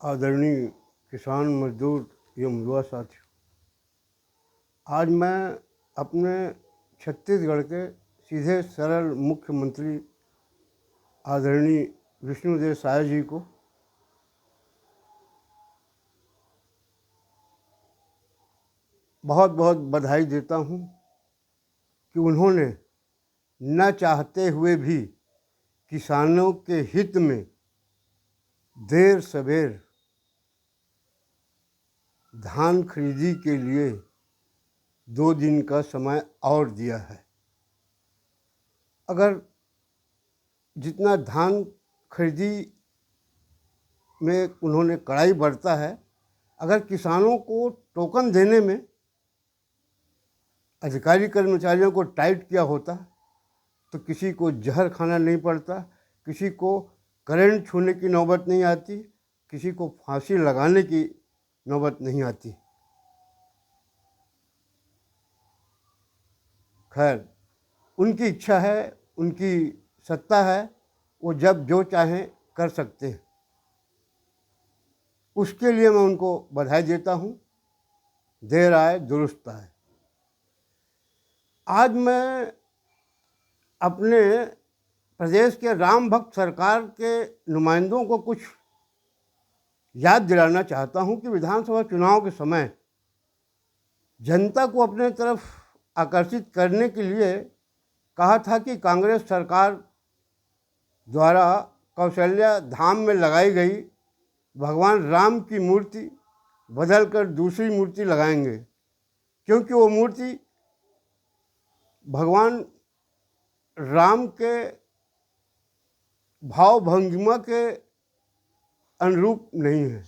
आदरणीय किसान मजदूर एवं युवा साथियों, आज मैं अपने छत्तीसगढ़ के सीधे सरल मुख्यमंत्री आदरणीय विष्णुदेव साय जी को बहुत बहुत बधाई देता हूँ कि उन्होंने न चाहते हुए भी किसानों के हित में देर सवेर धान खरीदी के लिए 2 दिन का समय और दिया है। अगर जितना धान खरीदी में उन्होंने कड़ाई बरता है, अगर किसानों को टोकन देने में अधिकारी कर्मचारियों को टाइट किया होता तो किसी को जहर खाना नहीं पड़ता, किसी को करंट छूने की नौबत नहीं आती, किसी को फांसी लगाने की नौबत नहीं आती। खैर, उनकी इच्छा है, उनकी सत्ता है, वो जब जो चाहें कर सकते हैं। उसके लिए मैं उनको बधाई देता हूँ। देर आए दुरुस्त आए। आज मैं अपने प्रदेश के राम भक्त सरकार के नुमाइंदों को कुछ याद दिलाना चाहता हूं कि विधानसभा चुनाव के समय जनता को अपने तरफ आकर्षित करने के लिए कहा था कि कांग्रेस सरकार द्वारा कौशल्या धाम में लगाई गई भगवान राम की मूर्ति बदलकर दूसरी मूर्ति लगाएंगे, क्योंकि वो मूर्ति भगवान राम के भाव भंगिमा के अनुरूप नहीं है।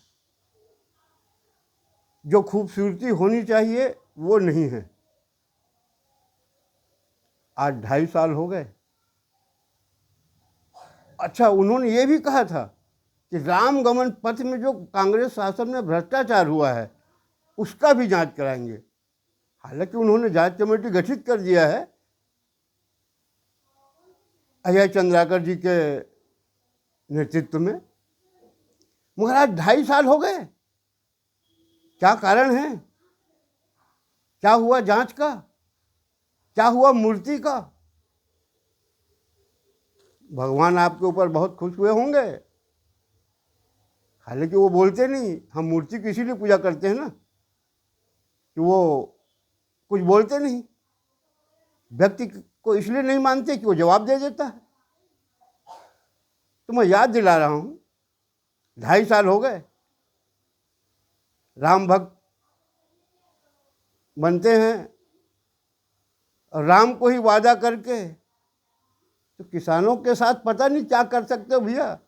जो खूबसूरती होनी चाहिए वो नहीं है। आज 2.5 साल हो गए। अच्छा, उन्होंने ये भी कहा था कि राम गमन पथ में जो कांग्रेस शासन में भ्रष्टाचार हुआ है उसका भी जांच कराएंगे। हालांकि उन्होंने जांच कमेटी गठित कर दिया है अजय चंद्राकर जी के नेतृत्व में, मगर आज 2.5 साल हो गए। क्या कारण है? क्या हुआ जांच का? क्या हुआ मूर्ति का? भगवान आपके ऊपर बहुत खुश हुए होंगे। हालांकि वो बोलते नहीं, हम मूर्ति की इसीलिए पूजा करते हैं ना कि वो कुछ बोलते नहीं। व्यक्ति को इसलिए नहीं मानते कि वो जवाब दे देता है। तो मैं याद दिला रहा हूँ, 2.5 साल हो गए। राम भक्त बनते हैं और राम को ही वादा करके, तो किसानों के साथ पता नहीं क्या कर सकते हो भैया।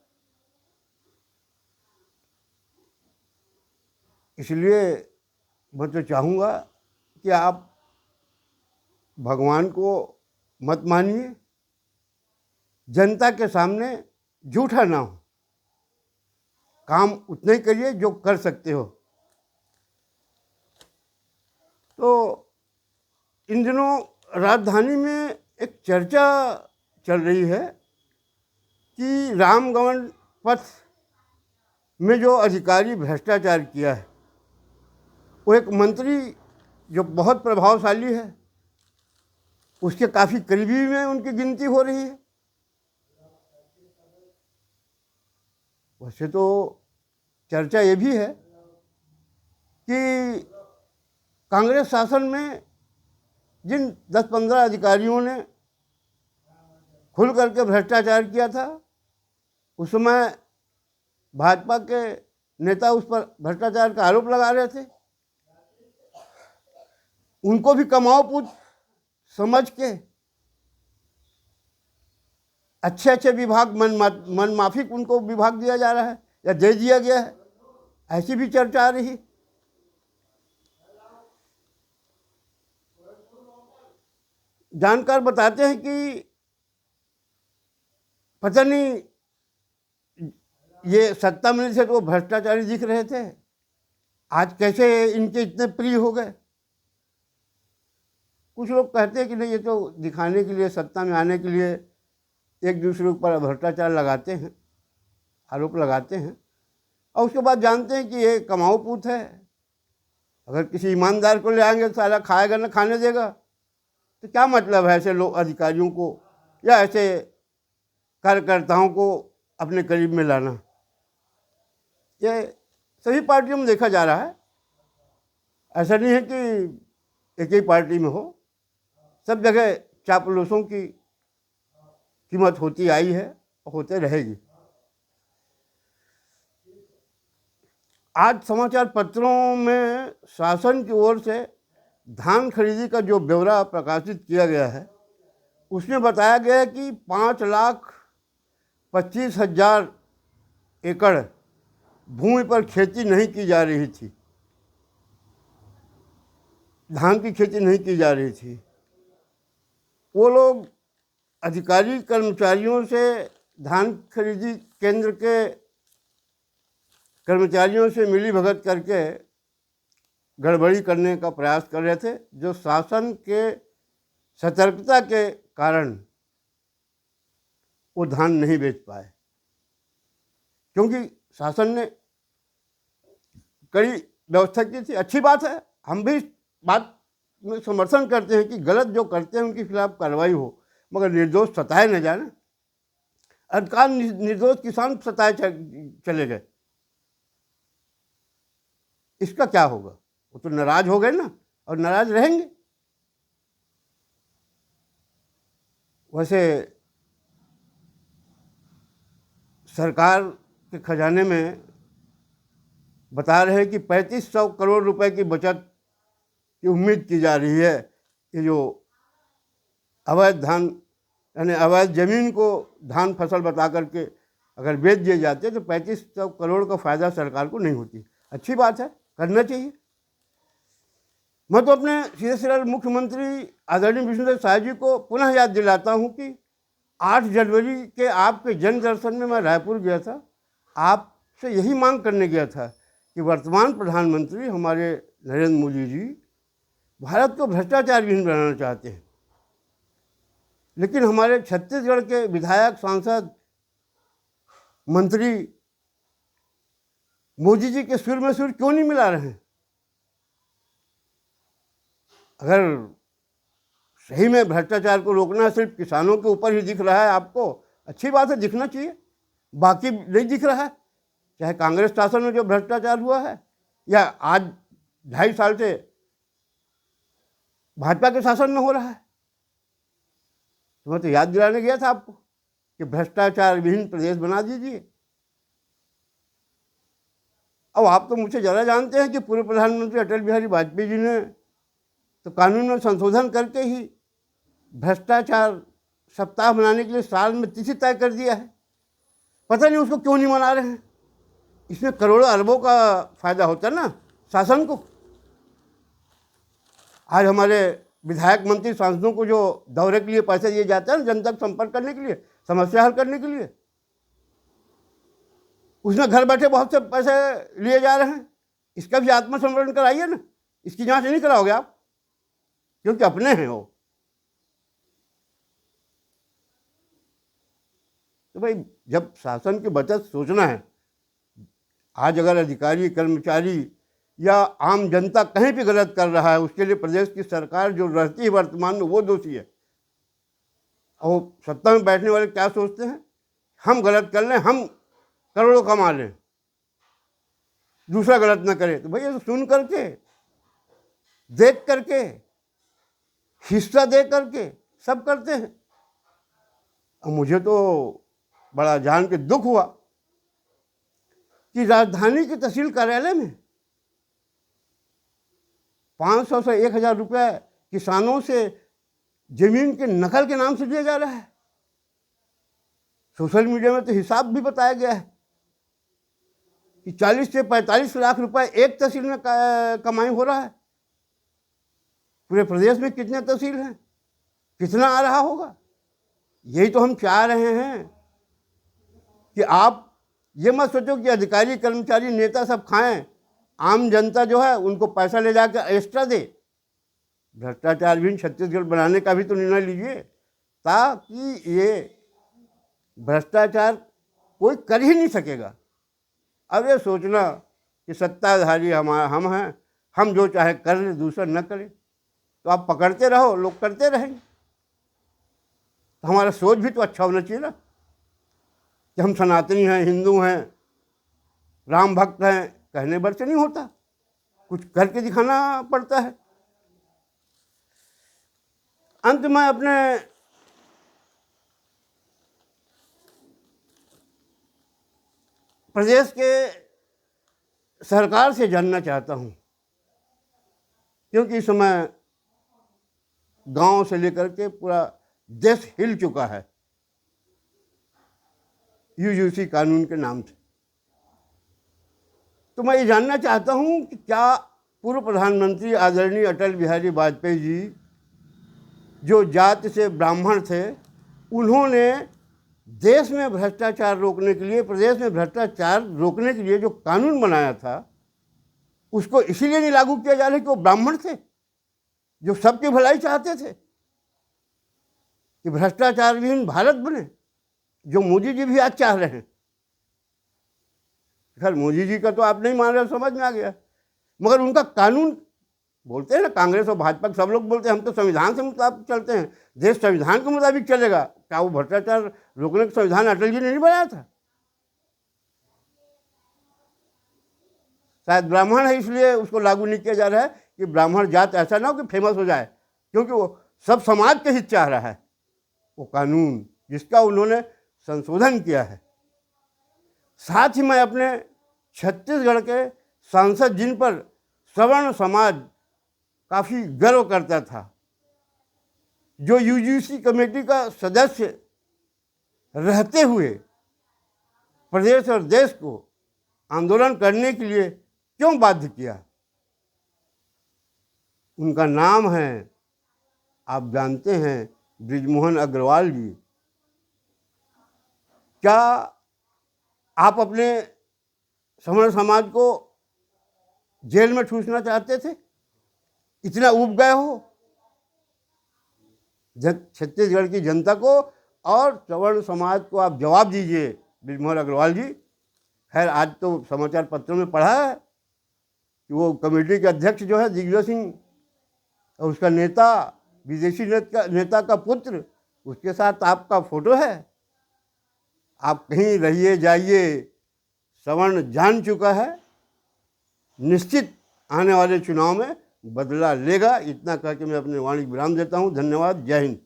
इसलिए मैं तो चाहूँगा कि आप भगवान को मत मानिए, जनता के सामने झूठा ना हो, काम उतना ही करिए जो कर सकते हो। तो इन दिनों राजधानी में एक चर्चा चल रही है कि राम गमन पथ में जो अधिकारी भ्रष्टाचार किया है, वो एक मंत्री जो बहुत प्रभावशाली है उसके काफ़ी करीबी में उनकी गिनती हो रही है। वैसे तो चर्चा ये भी है कि कांग्रेस शासन में जिन 10-15 अधिकारियों ने खुल करके भ्रष्टाचार किया था, उस समय भाजपा के नेता उस पर भ्रष्टाचार का आरोप लगा रहे थे। उनको भी कमाओ पूछ समझ के अच्छे विभाग मन माफिक उनको विभाग दिया जा रहा है या दे दिया गया है, ऐसी भी चर्चा आ रही। जानकार बताते हैं कि पता नहीं ये सत्ता मिलने से तो वो भ्रष्टाचारी दिख रहे थे, आज कैसे इनके इतने प्रिय हो गए। कुछ लोग कहते हैं कि नहीं, ये तो दिखाने के लिए, सत्ता में आने के लिए एक दूसरे पर भ्रष्टाचार लगाते हैं, आरोप लगाते हैं। और उसके बाद जानते हैं कि ये कमाऊ पूत है, अगर किसी ईमानदार को ले आएंगे तो साला खाएगा ना खाने देगा। तो क्या मतलब है ऐसे लोग अधिकारियों को या ऐसे कार्यकर्ताओं को अपने करीब में लाना। ये सभी पार्टियों में देखा जा रहा है, ऐसा नहीं है कि एक ही पार्टी में हो, सब जगह चापलूसों की कीमत होती आई है और होते रहेगी। आज समाचार पत्रों में शासन की ओर से धान खरीदी का जो ब्यौरा प्रकाशित किया गया है उसमें बताया गया है कि 5,25,000 एकड़ भूमि पर खेती नहीं की जा रही थी, धान की खेती नहीं की जा रही थी। वो लोग अधिकारी कर्मचारियों से धान खरीदी केंद्र के कर्मचारियों से मिली भगत करके गड़बड़ी करने का प्रयास कर रहे थे, जो शासन के सतर्कता के कारण वो धान नहीं बेच पाए, क्योंकि शासन ने कड़ी व्यवस्था की थी। अच्छी बात है, हम भी इस बात में समर्थन करते हैं कि गलत जो करते हैं उनके खिलाफ कार्रवाई हो, मगर निर्दोष सताए न जाए। अधिकार निर्दोष किसान सताए चले गए, इसका क्या होगा? वो तो नाराज हो गए ना, और नाराज रहेंगे। वैसे सरकार के खजाने में बता रहे हैं कि 3500 करोड़ रुपए की बचत की उम्मीद की जा रही है। कि जो अवैध धान यानी अवैध ज़मीन को धान फसल बता करके अगर बेच दिए जाते तो 3500 करोड़ का फ़ायदा सरकार को नहीं होती। अच्छी बात है, करना चाहिए। मैं तो अपने सीधे सीधे मुख्यमंत्री आदरणीय विष्णुदेव साय जी को पुनः याद दिलाता हूँ कि 8 जनवरी के आपके जन दर्शन में मैं रायपुर गया था, आपसे यही मांग करने गया था कि वर्तमान प्रधानमंत्री हमारे नरेंद्र मोदी जी भारत को भ्रष्टाचार विहीन बनाना चाहते हैं, लेकिन हमारे छत्तीसगढ़ के विधायक, सांसद, मंत्री मोदी जी के सुर में सुर क्यों नहीं मिला रहे हैं? अगर सही में भ्रष्टाचार को रोकना सिर्फ किसानों के ऊपर ही दिख रहा है आपको, अच्छी बात है, दिखना चाहिए, बाकी नहीं दिख रहा है। चाहे कांग्रेस शासन में जो भ्रष्टाचार हुआ है या आज 2.5 साल से भाजपा के शासन में हो रहा है। तो मैं तो याद दिलाने गया था आपको कि भ्रष्टाचार विहीन प्रदेश बना दीजिए। अब आप तो मुझे ज़्यादा जानते हैं कि पूर्व प्रधानमंत्री अटल बिहारी वाजपेयी जी ने तो कानून में संशोधन करके ही भ्रष्टाचार सप्ताह मनाने के लिए साल में तिथि तय कर दिया है। पता नहीं उसको क्यों नहीं मना रहे हैं। इसमें करोड़ों अरबों का फायदा होता है ना शासन को। आज हमारे विधायक, मंत्री, सांसदों को जो दौरे के लिए पैसे दिए जाते हैं ना, जनता का संपर्क करने के लिए, समस्या हल करने के लिए, उसमें घर बैठे बहुत से पैसे लिए जा रहे हैं। इसका भी आत्मसमरण कराइए ना, इसकी जांच नहीं कराओगे आप, क्योंकि अपने हैं वो। तो भाई जब शासन की बचत सोचना है, आज अगर अधिकारी, कर्मचारी या आम जनता कहीं भी गलत कर रहा है, उसके लिए प्रदेश की सरकार जो रहती है वर्तमान में वो दोषी है। और सत्ता में बैठने वाले क्या सोचते हैं? हम गलत कर लें, हम करोड़ों कमा लें, दूसरा गलत ना करे। तो भैया सुन करके, देख करके, हिस्सा दे करके सब करते हैं। और मुझे तो बड़ा जान के दुख हुआ कि राजधानी के तहसील कार्यालय में 500 से 1000 रुपये किसानों से जमीन के नकल के नाम से दिया जा रहा है। सोशल मीडिया में तो हिसाब भी बताया गया है कि 40 से 45 लाख रुपए एक तहसील में कमाई हो रहा है। पूरे प्रदेश में कितने तहसील हैं, कितना आ रहा होगा? यही तो हम चाह रहे हैं कि आप ये मत सोचो कि अधिकारी, कर्मचारी, नेता सब खाएं, आम जनता जो है उनको पैसा ले जाकर एक्स्ट्रा दे। भ्रष्टाचार विहीन छत्तीसगढ़ बनाने का भी तो निर्णय लीजिए, ताकि ये भ्रष्टाचार कोई कर ही नहीं सकेगा। अब ये सोचना कि सत्ताधारी हम हैं, हम जो चाहे कर ले, दूसरा न करे, तो आप पकड़ते रहो, लोग करते रहेंगे। तो हमारा सोच भी तो अच्छा होना चाहिए ना कि हम सनातनी हैं, हिंदू हैं, राम भक्त हैं, कहने भर से नहीं होता, कुछ करके दिखाना पड़ता है। अंत में अपने प्रदेश के सरकार से जानना चाहता हूँ, क्योंकि इस समय गांव से लेकर के पूरा देश हिल चुका है यूजीसी कानून के नाम से। तो मैं ये जानना चाहता हूँ कि क्या पूर्व प्रधानमंत्री आदरणीय अटल बिहारी वाजपेयी जी, जो जाति से ब्राह्मण थे, उन्होंने देश में भ्रष्टाचार रोकने के लिए, प्रदेश में भ्रष्टाचार रोकने के लिए जो कानून बनाया था, उसको इसीलिए नहीं लागू किया जा रहा कि वो ब्राह्मण थे जो सबकी भलाई चाहते थे कि भ्रष्टाचार विहीन भारत बने, जो मोदी जी भी आज चाह रहे हैं। खैर मोदी जी का तो आप नहीं मान रहे, समझ में आ गया, मगर उनका कानून, बोलते हैं ना कांग्रेस और भाजपा के सब लोग बोलते हैं हम तो संविधान से मुताबिक चलते हैं, देश संविधान के मुताबिक चलेगा। क्या वो भ्रष्टाचार रोकने का संविधान अटल जी ने नहीं बनाया था? शायद ब्राह्मण है इसलिए उसको लागू नहीं किया जा रहा है कि ब्राह्मण जात ऐसा ना हो कि फेमस हो जाए, क्योंकि वो सब समाज के हित चाह रहा है वो कानून, जिसका उन्होंने संशोधन किया है। साथ ही मैं अपने छत्तीसगढ़ के सांसद, जिन पर सवर्ण समाज काफ़ी गर्व करता था, जो यूजीसी कमेटी का सदस्य रहते हुए प्रदेश और देश को आंदोलन करने के लिए क्यों बाध्य किया, उनका नाम है, आप जानते हैं, बृजमोहन अग्रवाल जी। क्या आप अपने सवर्ण समाज को जेल में ठूसना चाहते थे? इतना ऊब गए हो छत्तीसगढ़ की जनता को और सवर्ण समाज को? आप जवाब दीजिए बृजमोहन अग्रवाल जी। खैर आज तो समाचार पत्रों में पढ़ा है कि वो कमेटी के अध्यक्ष जो है दिग्विजय सिंह, और उसका नेता, विदेशी नेता का पुत्र, उसके साथ आपका फोटो है। आप कहीं रहिए जाइए, सवर्ण जान चुका है, निश्चित आने वाले चुनाव में बदला लेगा। इतना कह के मैं अपने वाणी विराम देता हूँ। धन्यवाद। जय हिंद।